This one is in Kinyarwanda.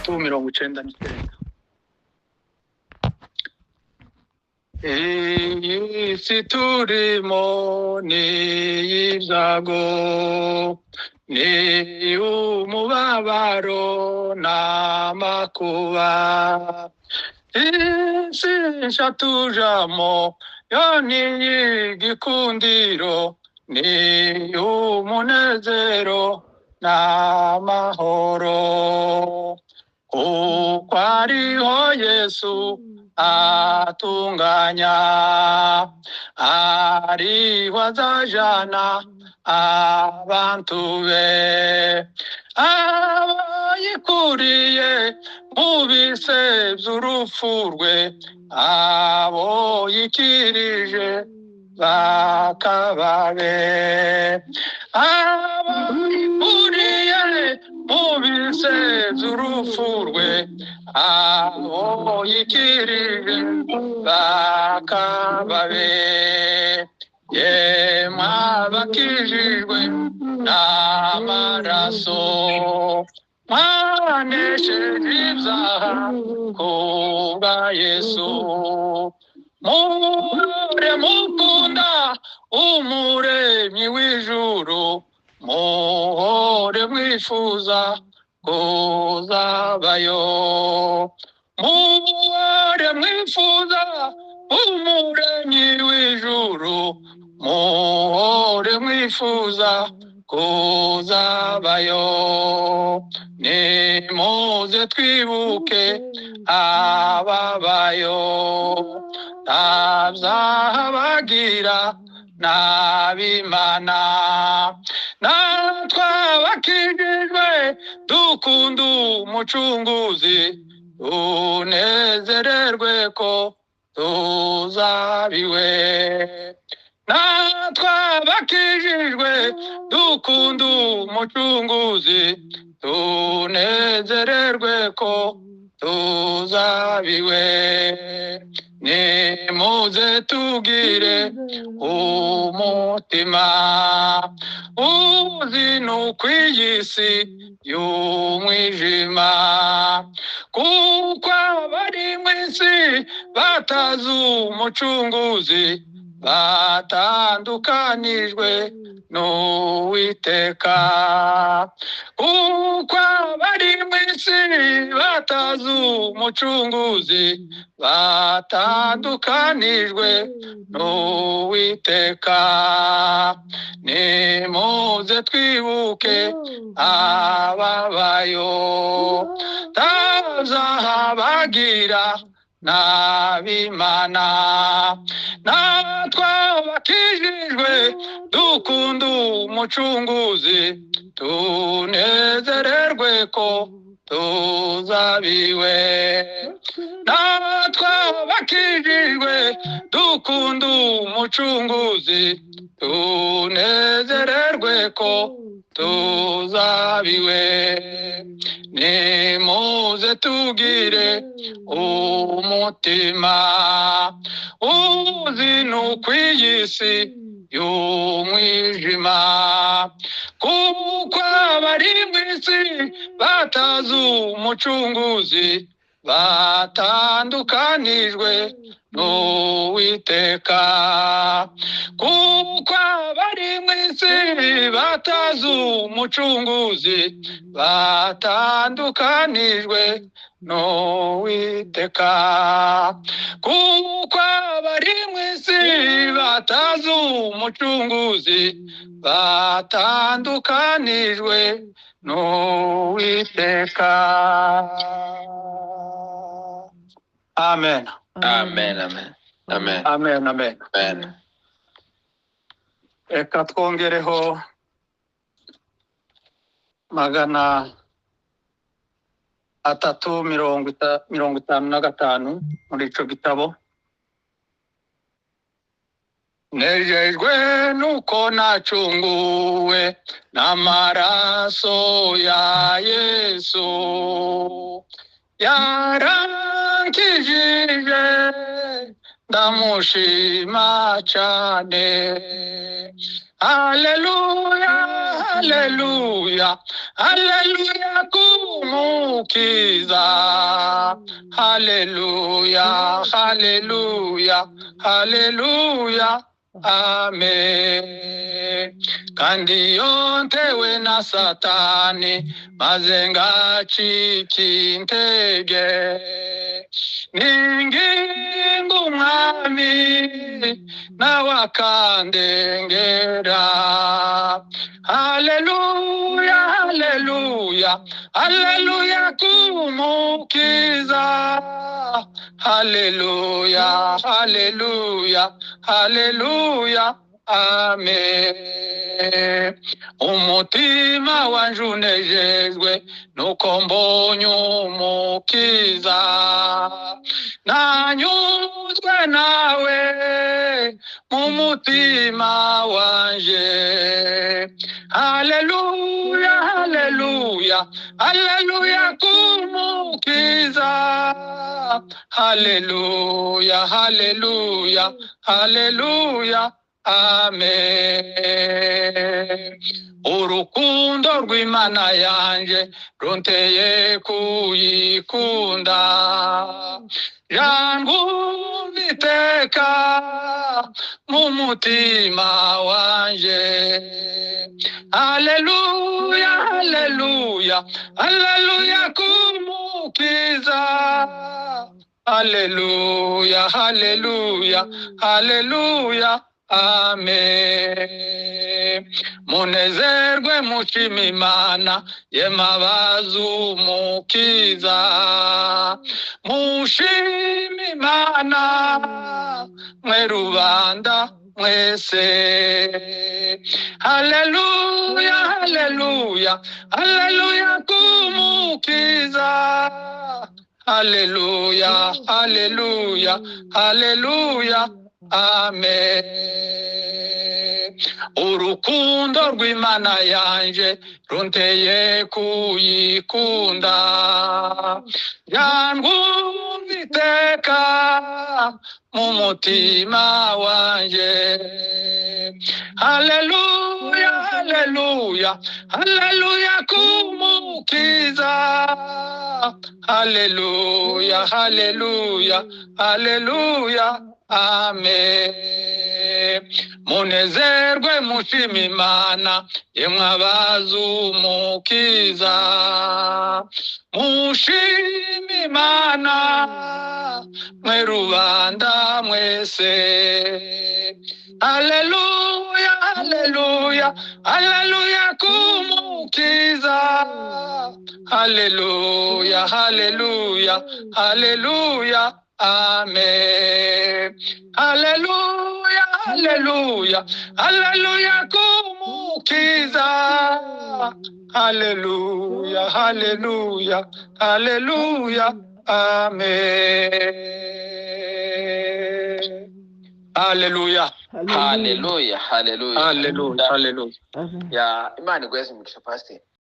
3:99. Iyi si turimo ni ibyago, ni umubabaro n'amakuba. Isi nshya tujamo yo ni igikundiro, ni umunezero n'amahoro. Kuko ariho Yesu atunganya, ariho azajana abantu be, abayikuriye mu bise by'urupfu rwe, abo yikirije bakababe, abayikuriye mu bise by'urupfu rwe, abo yikirije bakababe. Yemwe abakijijwe n'amaraso, mwanesheje ibyaha kubwa Yesu, muhore mukunda umuremyi w'ijuru, muhore mwifuza kuzabayo, muhore mwifuza umuremyi w'ijuru, muhore mwifuza kuzabayo. Nimuze twibuke ababayo, nta byaha bagira n'ab'Imana, natwe abakijijwe dukunda umucunguzi, tunezererwe ko tuzabiwe. Natwe abakijijwe dukunda umucunguzi, tunezererwe ko tuzabiwe. Nimuze tugire umutima uzinuka iyi si y'umwijima, kuko abari mu isi batazi umucunguzi batandukanijwe n'Uwiteka, kuko abari mu isi batazi umucunguzi batandukanijwe n'Uwiteka. Nimuze twibuke ababayo, nta byaha bagira n'ab'Imana, natwe abakijijwe dukunda umucunguzi, tunezererwe ko tuzabiwe. Natwe abakijijwe dukunda umucunguzi, tunezererwe ko tuzabiwe. Nimuze tugire umutima uzinuka iyi si y'umwijima, kuko abari mu isi batazi umucunguzi batandukanijwe n'Uwiteka, kuko abari mu isi batazi umucunguzi batandukanijwe n'Uwiteka, kuko abari mu isi batazi umucunguzi batandukanijwe n'Uwiteka. Amen. Amen, amen, amen, Amen, amen. amen. Reka twongereho 355 muri ico gitabo. Nejejwe nuko nacunguwe n'amaraso ya Yesu, yarankijije ndamushima cane, Haleluya, haleluya, haleluya kumukiza. Haleluya, haleluya, haleluya, amen. Kandi yontewe na Satani maze ngacika intege, ninginga umwami nawe akandengera. Haleluya, haleluya, haleluya kumukiza. Haleluya, haleluya, haleluya, amen. Umutima wanje unejejwe nuko mbonye umukiza, nanyuzwe nawe mu mutima wanje. Haleluya, haleluya, haleluya kumukiza. Haleluya, haleluya, haleluya, amen. Urukundo rw'Imana yanje runteye kuyikunda, yangumva iteka mu mutima wanje. Haleluya, haleluya, haleluya kumukiza. Haleluya, haleluya, haleluya, amen. Munezerwe mushima Imana yemabaza umukiza, mushima Imana mwe rubanda mwese. Haleluya, haleluya, haleluya kumukiza. Haleluya, haleluya, haleluya, amen. Urukundo rw'Imana yanje runteye kuyikunda, yangumva iteka mu mutima wanje. Haleluya, haleluya, haleluya kumukiza. Haleluya, haleluya, haleluya, amen. Munezerwe mushima Imana yemwe abaza umukiza, mushima Imana mwe rubanda mwese. Haleluya, haleluya, haleluya kumukiza. Haleluya, haleluya, haleluya, amen. Haleluya, haleluya, haleluya kumukiza. Haleluya, haleluya, haleluya, amen. Haleluya, Haleluya, haleluya. haleluya, haleluya. Ya Imana igweze umugisha pastor.